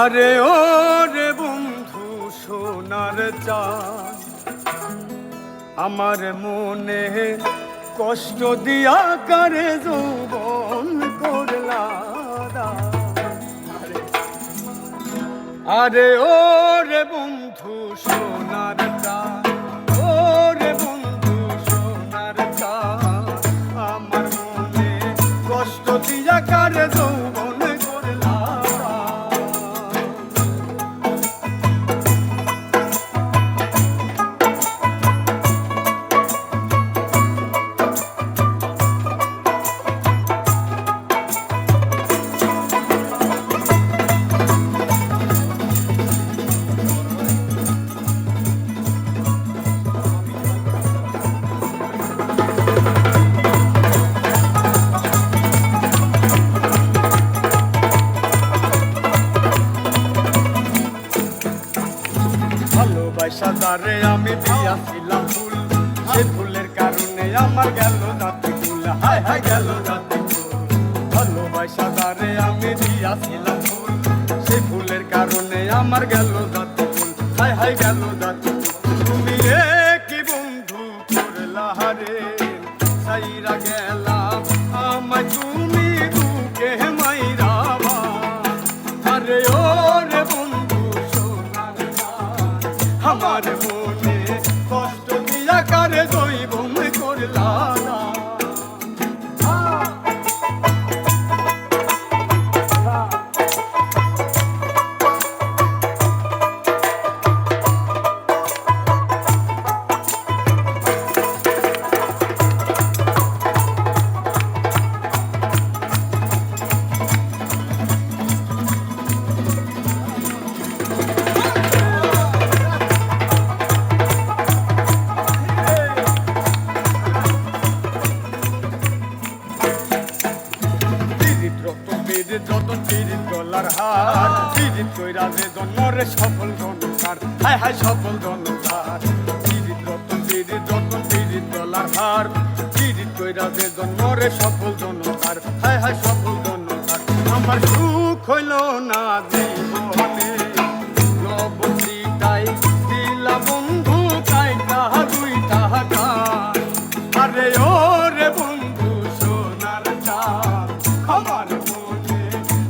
আরে ও রে বন্ধু সোনার চাঁদ, আমার মনে কষ্ট দিয়া কারে যৌবন করলা। আরে ও রে বন্ধু সোনার চাঁদ, ও রে বন্ধু সোনার চাঁদ, আমার মনে কষ্ট দিয়া কারে যৌবন করলা। ভালোবাসা যারে আমি দিয়াছিলাম ফুল, সে ফুলের কারণে আমার গেল জাতি ফুল, হায় হায় গেল জাতি ফুল। ভালোবাসা যারে আমি দিয়াছিলাম ফুল, সে ফুলের কারণে আমার গেল জাতি ফুল, হায় হায় গেল জাতি ফুল। তুমি কি বন্ধু করলা রে, সাইরা গেলাম আমায় তুমি বুকে মাইরা। আরে ও রে বন্ধু সোনার চাঁদ, আমার মনে কষ্ট দিয়া কারে যৌবন করলা। যতন পিরিত গলার হার, পিরিত কইরা যে জন্মরে সফল জনতার, হায় হায় সফল জনতার। পিরিত রতন পিরিত যতন পিরিত গলার হার, পিরিত কইরা যে জন্মরে সফল জনতার, হায় হায় সফল জনতার। আমার সুখ হইল না জীবনে, নবদ্বীপায় দিলা বন্ধু কাইটা দুইটা গান। আরে ও রে বন্ধু সোনার চাঁদ, আমার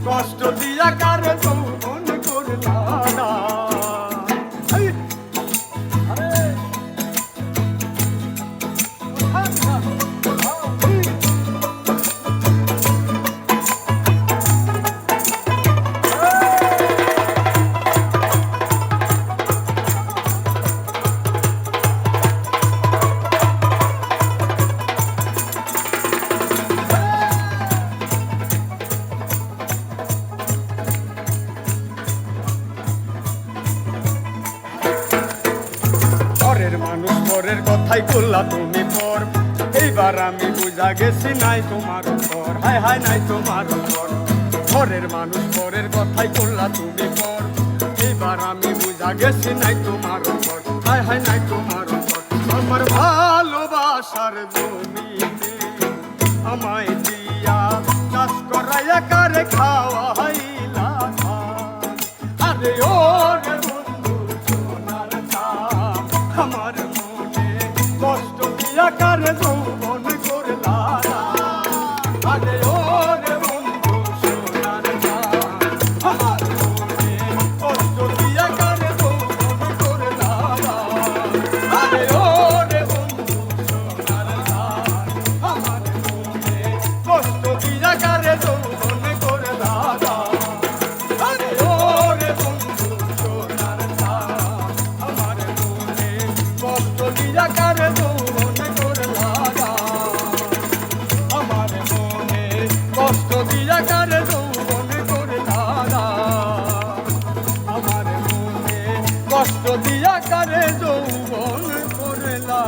কষ্ট দিয়া কারে যৌবন করলা। মানুষ পরের কথাই করলা তুমি পর, এইবার আমি বুঝা গেছি নাই তোমার পর, হায় হায় নাই তোমার পর। ঘরের মানুষ পরের কথাই করলা তুমি পর, এইবার আমি বুঝা গেছি নাই তোমার পর, হায় হায় নাই তোমার পর। আমার ভালোবাসার জমিতে আমায় দিয়া চাষ করাইয়া কারে খাওয়াইলা। আরে ও রে বন্ধু সোনার চাঁদ, আমার মনে কষ্ট দিয়া কারে যৌবন করলা। আরে ও রে বন্ধু সোনার চাঁদ, আমার মনে কষ্ট দিয়া কারে যৌবন করলা। আরে ও রে বন্ধু সোনার চাঁদ, আমার মনে কষ্ট দিয়া কারে যৌবন করলা। আরে ও রে বন্ধু সোনার চাঁদ, আমার মনে কষ্ট দিয়া কারে যৌবন করলা। আমার মনে কষ্ট দিয়া কারে যৌবন করলা। আমার মনে কষ্ট দিয়া কারে যৌবন করলা।